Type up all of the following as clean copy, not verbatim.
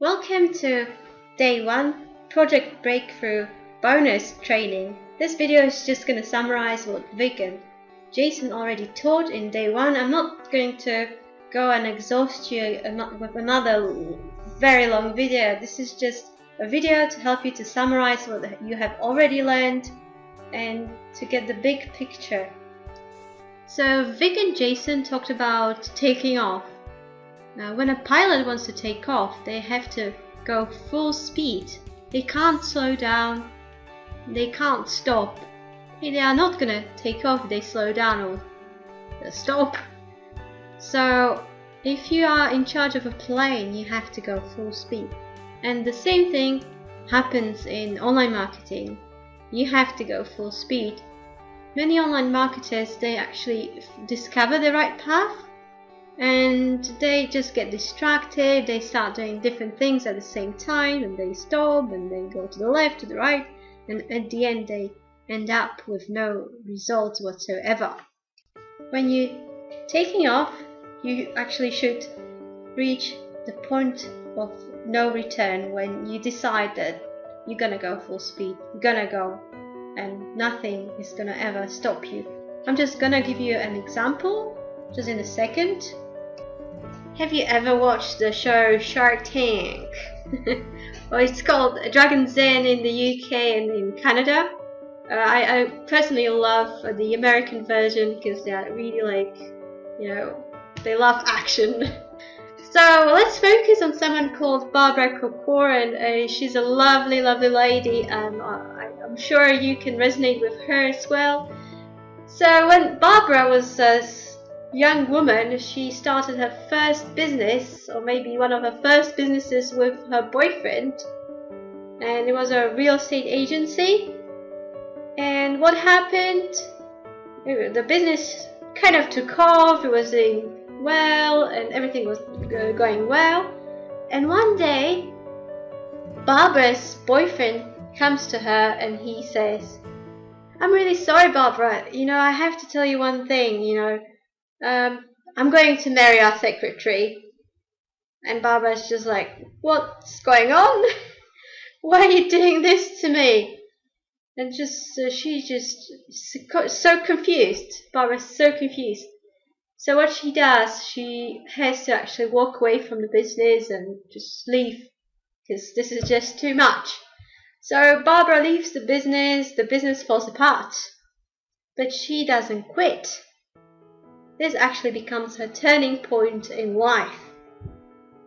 Welcome to Day 1 Project Breakthrough bonus training. This video is just going to summarize what Vic and Jason already taught in Day 1. I'm not going to go and exhaust you with another very long video. This is just a video to help you to summarize what you have already learned and to get the big picture. So Vic and Jason talked about taking off. Now, when a pilot wants to take off, they have to go full speed. They can't slow down, they can't stop. They are not gonna take off if they slow down or stop. So if you are in charge of a plane, you have to go full speed. And the same thing happens in online marketing. You have to go full speed. Many online marketers, they actually discover the right path, and they just get distracted. They start doing different things at the same time, and they stop and they go to the left, to the right, and at the end they end up with no results whatsoever. When you're taking off, you actually should reach the point of no return when you decide that you're gonna go full speed. You're gonna go and nothing is gonna ever stop you. I'm just gonna give you an example just in a second. Have you ever watched the show Shark Tank? Well, it's called Dragon's Den in the UK and in Canada. I personally love the American version because they're really like, you know, they love action. So let's focus on someone called Barbara Corcoran, and she's a lovely, lovely lady, and I'm sure you can resonate with her as well. So when Barbara was a young woman, she started her first business, or maybe one of her first businesses, with her boyfriend, and it was a real estate agency. And what happened? The business kind of took off. It was doing well and everything was going well, and one day Barbara's boyfriend comes to her and he says, "I'm really sorry, Barbara, you know, I have to tell you one thing, you know, I'm going to marry our secretary." And Barbara's just like, "What's going on? Why are you doing this to me?" And she's just so confused. Barbara's so confused. So what she does, she has to actually walk away from the business and just leave, because this is just too much. So Barbara leaves the business falls apart, but she doesn't quit. This actually becomes her turning point in life.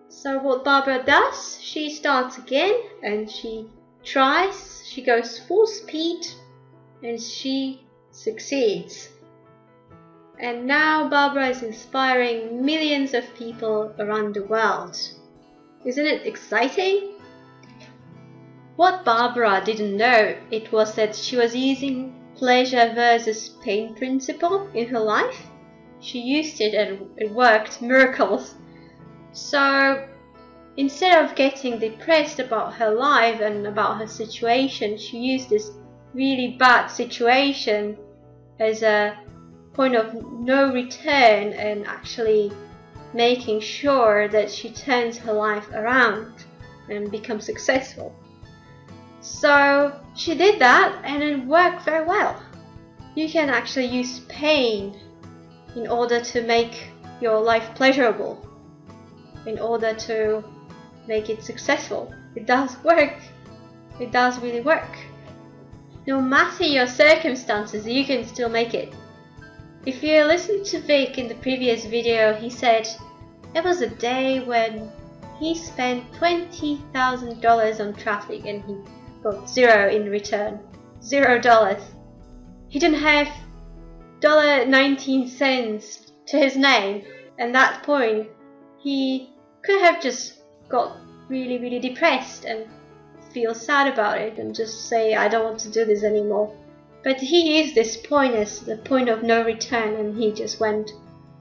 So what Barbara does, she starts again and she tries, she goes full speed and she succeeds. And now Barbara is inspiring millions of people around the world. Isn't it exciting? What Barbara didn't know, it was that she was using pleasure versus pain principle in her life. She used it and it worked miracles. So instead of getting depressed about her life and about her situation, she used this really bad situation as a point of no return and actually making sure that she turns her life around and becomes successful. So she did that and it worked very well. You can actually use pain in order to make your life pleasurable, in order to make it successful. It does work. It does really work. No matter your circumstances, you can still make it. If you listened to Vic in the previous video, he said it was a day when he spent $20,000 on traffic and he got zero in return. $0. He didn't have $19 to his name. At that point, he could have just got really, really depressed and feel sad about it and just say, "I don't want to do this anymore." But he used this point as the point of no return and he just went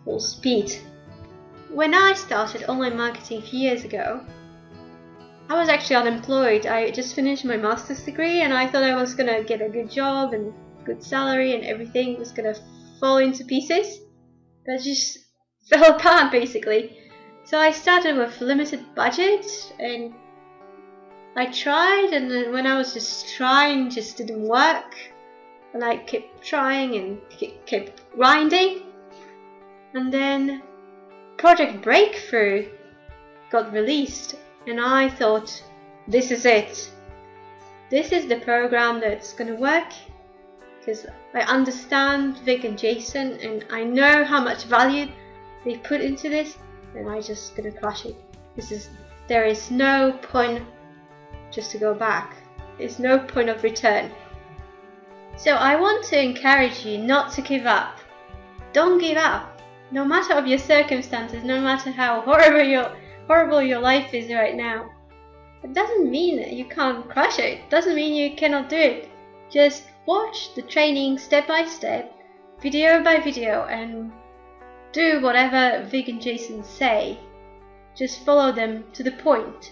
full speed. When I started online marketing a few years ago, I was actually unemployed. I just finished my master's degree and I thought I was gonna get a good job and good salary and everything was gonna fall into pieces. But it just fell apart basically. So I started with limited budget, and I tried, and then when I was just trying, just didn't work, and I kept trying and kept grinding, and then Project Breakthrough got released, and I thought, this is it. This is the program that's gonna work, because I understand Vic and Jason, and I know how much value they put into this, and I just gonna crush it. There is no point just to go back. There's no point of return. So I want to encourage you not to give up. Don't give up. No matter of your circumstances, no matter how horrible your life is right now. It doesn't mean that you can't crush it. It doesn't mean you cannot do it. Just watch the training step by step, video by video, and do whatever Vic and Jason say. Just follow them to the point,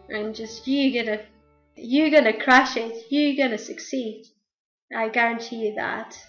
and just you're gonna crush it. You're gonna succeed. I guarantee you that.